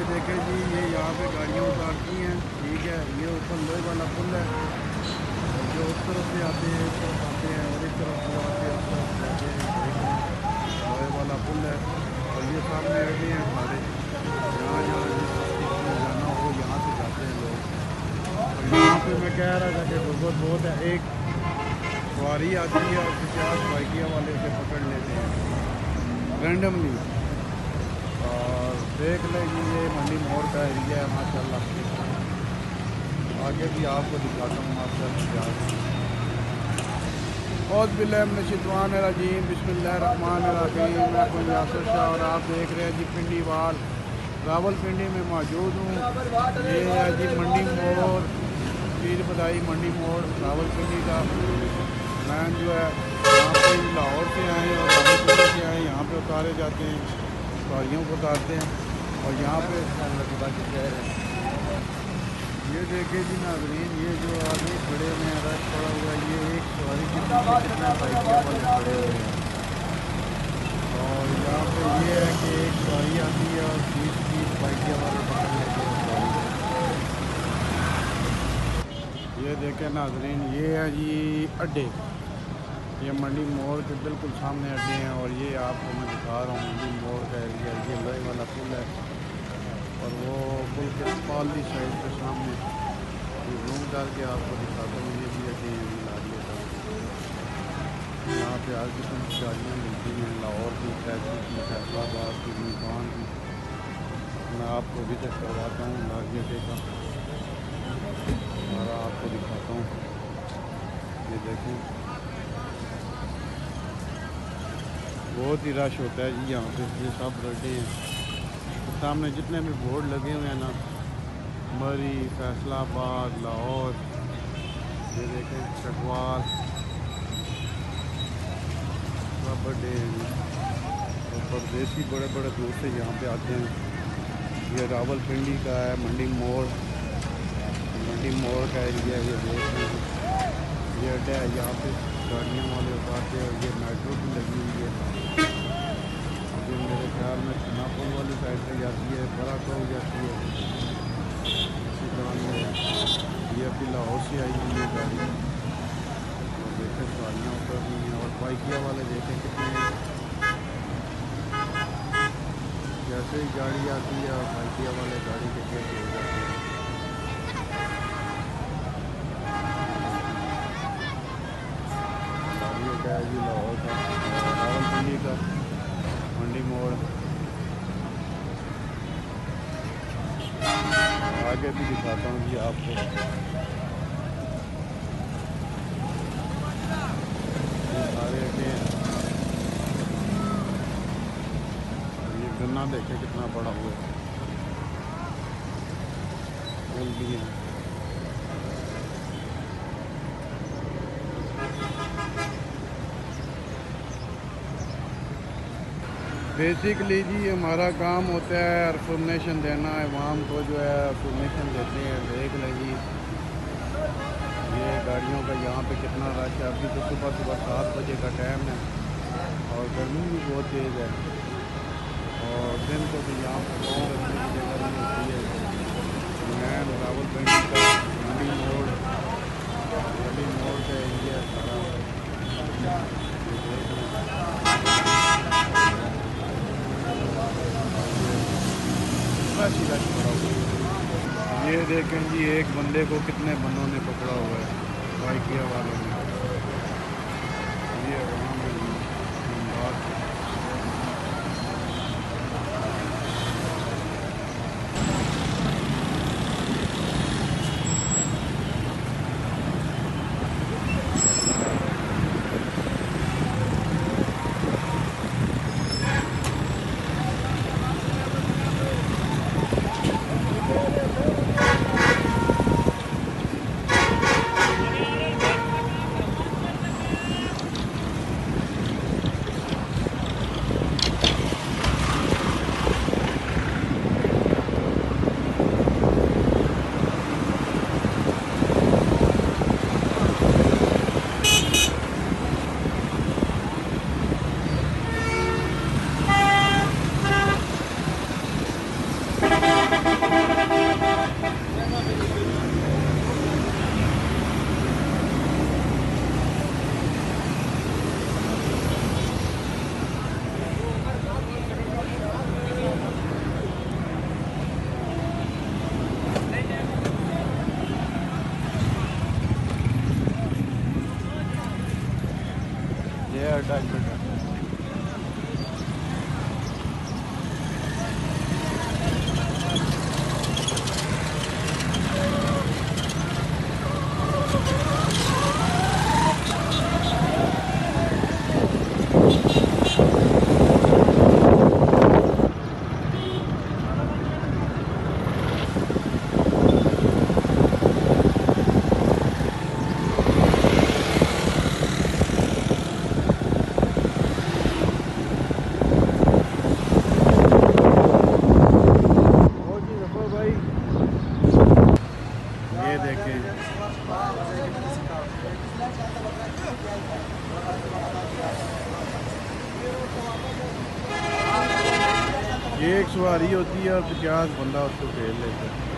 देखें जी, ये यहाँ पे गाड़ियाँ उतारती हैं, ठीक है। ये ऊपर लोहे वाला पुल है, और जो उस तरफ से आते हैं इस तरफ आते हैं, और इस तरफ जो आते हैं उस तरफ जाते हैं। देख लें, लोहे वाला पुल है, और ये सामने अड्डे हैं सारे। जहाँ जहाँ जिस जाना हो यहाँ से जाते हैं लोग। और यहाँ पे मैं कह रहा था कि गुर्बत बहुत है, एक सवारी आती है और 50 बाइकिया वाले से पकड़ लेते हैं रैंडमली। और देख लेंगे, ये मंडी मोड़ का एरिया है माशाल्लाह। आगे भी आपको दिखाता हूँ माशाल्लाह। औज़ुबिल्लाहिमिनश्शैतानिर्रजीम, बिस्मिल्लाहिर्रहमानिर्रहीम। मैं हूं यासिर शाह और आप देख रहे हैं जी पिंडी वाल। रावलपिंडी में मौजूद हूँ। ये है जी मंडी मोड़, पीर बदाई मंडी मोड़ रावलपिंडी का। मैं जो है यहाँ पे लाहौर से आए और रावलपिंडी से आए, यहाँ पे उतारे जाते हैं, गाड़ियों को उतारते हैं। और यहाँ पे ये देखे जी नाज़रीन, ये जो आदमी खड़े हुए हैं, रश पड़ा हुआ है, ये एक सवारी के पीछे कितने बाइकिया वाले खड़े हुए हैं। और यहाँ पे ये है कि एक सवारी आती है और 20-30 बाइकिया वाले पकड़ लेते हैं सवारी। ये देखें नाज़रीन, ये है जी अड्डे, ये मंडी मोड़ के बिल्कुल सामने अड्डे हैं। और ये आपको मैं दिखा रहा हूँ मंडी मोड़ का एरिया। ये लोहे वाला पुल है, और वो पुल के पाली साइड के सामने रूम डाल के आपको दिखाता हूँ। ये भी अड्डे हैं लाडले का। यहाँ पे हर किस्म की गाड़ियाँ मिलती हैं, लाहौर की, कराची की, फैसलाबाद की, मुल्तान की। मैं आपको विजिट करवाता हूँ लाडले अड्डे का, और आपको दिखाता हूँ। ये देखें, बहुत ही रश होता है जी यहाँ पे। ये सब अड्डे हैं, सामने जितने भी बोर्ड लगे हुए हैं ना, मरी, फैसलाबाद, लाहौर, ये देखें चकवाल, सब अड्डे हैं। और परदेसी बड़े बड़े दूर से यहाँ पे आते हैं। ये रावलपिंडी का है मंडी मोड़, मंडी मोड़ का एरिया। ये देख रहे हैं, ये अड्डा है, यहाँ पे गाड़ियों वाले उतारते हैं। और ये मेट्रो भी लगी हुई है, जो मेरे ख्याल में पुल वाली साइड से जाती है, बड़ा हो जाती है। इसी तरह में ये अभी लाहौर से आई हुई है गाड़ी। और देखें सवारियाँ उतर रही हैं, और बाइकिया वाले देखें कितने, जैसे ही गाड़ी आती है और बाइकिया वाले गाड़ी के पीछे हो जाते हैं। ये क्या है जी, लाहौर का, रावलपिंडी का मंडी मोड़। आगे भी दिखाता हूँ जी आपको। ये सारे अड्डे हैं। ये गन्ना देखे कितना बड़ा हुआ है, फूल भी हैं। बेसिकली जी हमारा काम होता है इंफॉर्मेशन देना, अवाम को जो है इंफॉर्मेशन देते हैं। देख लें जी, ये गाड़ियों का यहाँ पे कितना रश है। अभी तो सुबह 7 बजे का टाइम है, और गर्मी भी बहुत तेज़ है, और दिन को भी यहाँ पर पाँव रखने की जगह नहीं होती है। मैं रावलपिंडी का मंडी मोड़ का एरिया सारा ये देखें जी, एक बंदे को कितने बंदों ने पकड़ा हुआ है, बाइकिया वालों ने। ये देखें। ये एक सवारी होती है और 50 बंदा उसको खेल लेता है।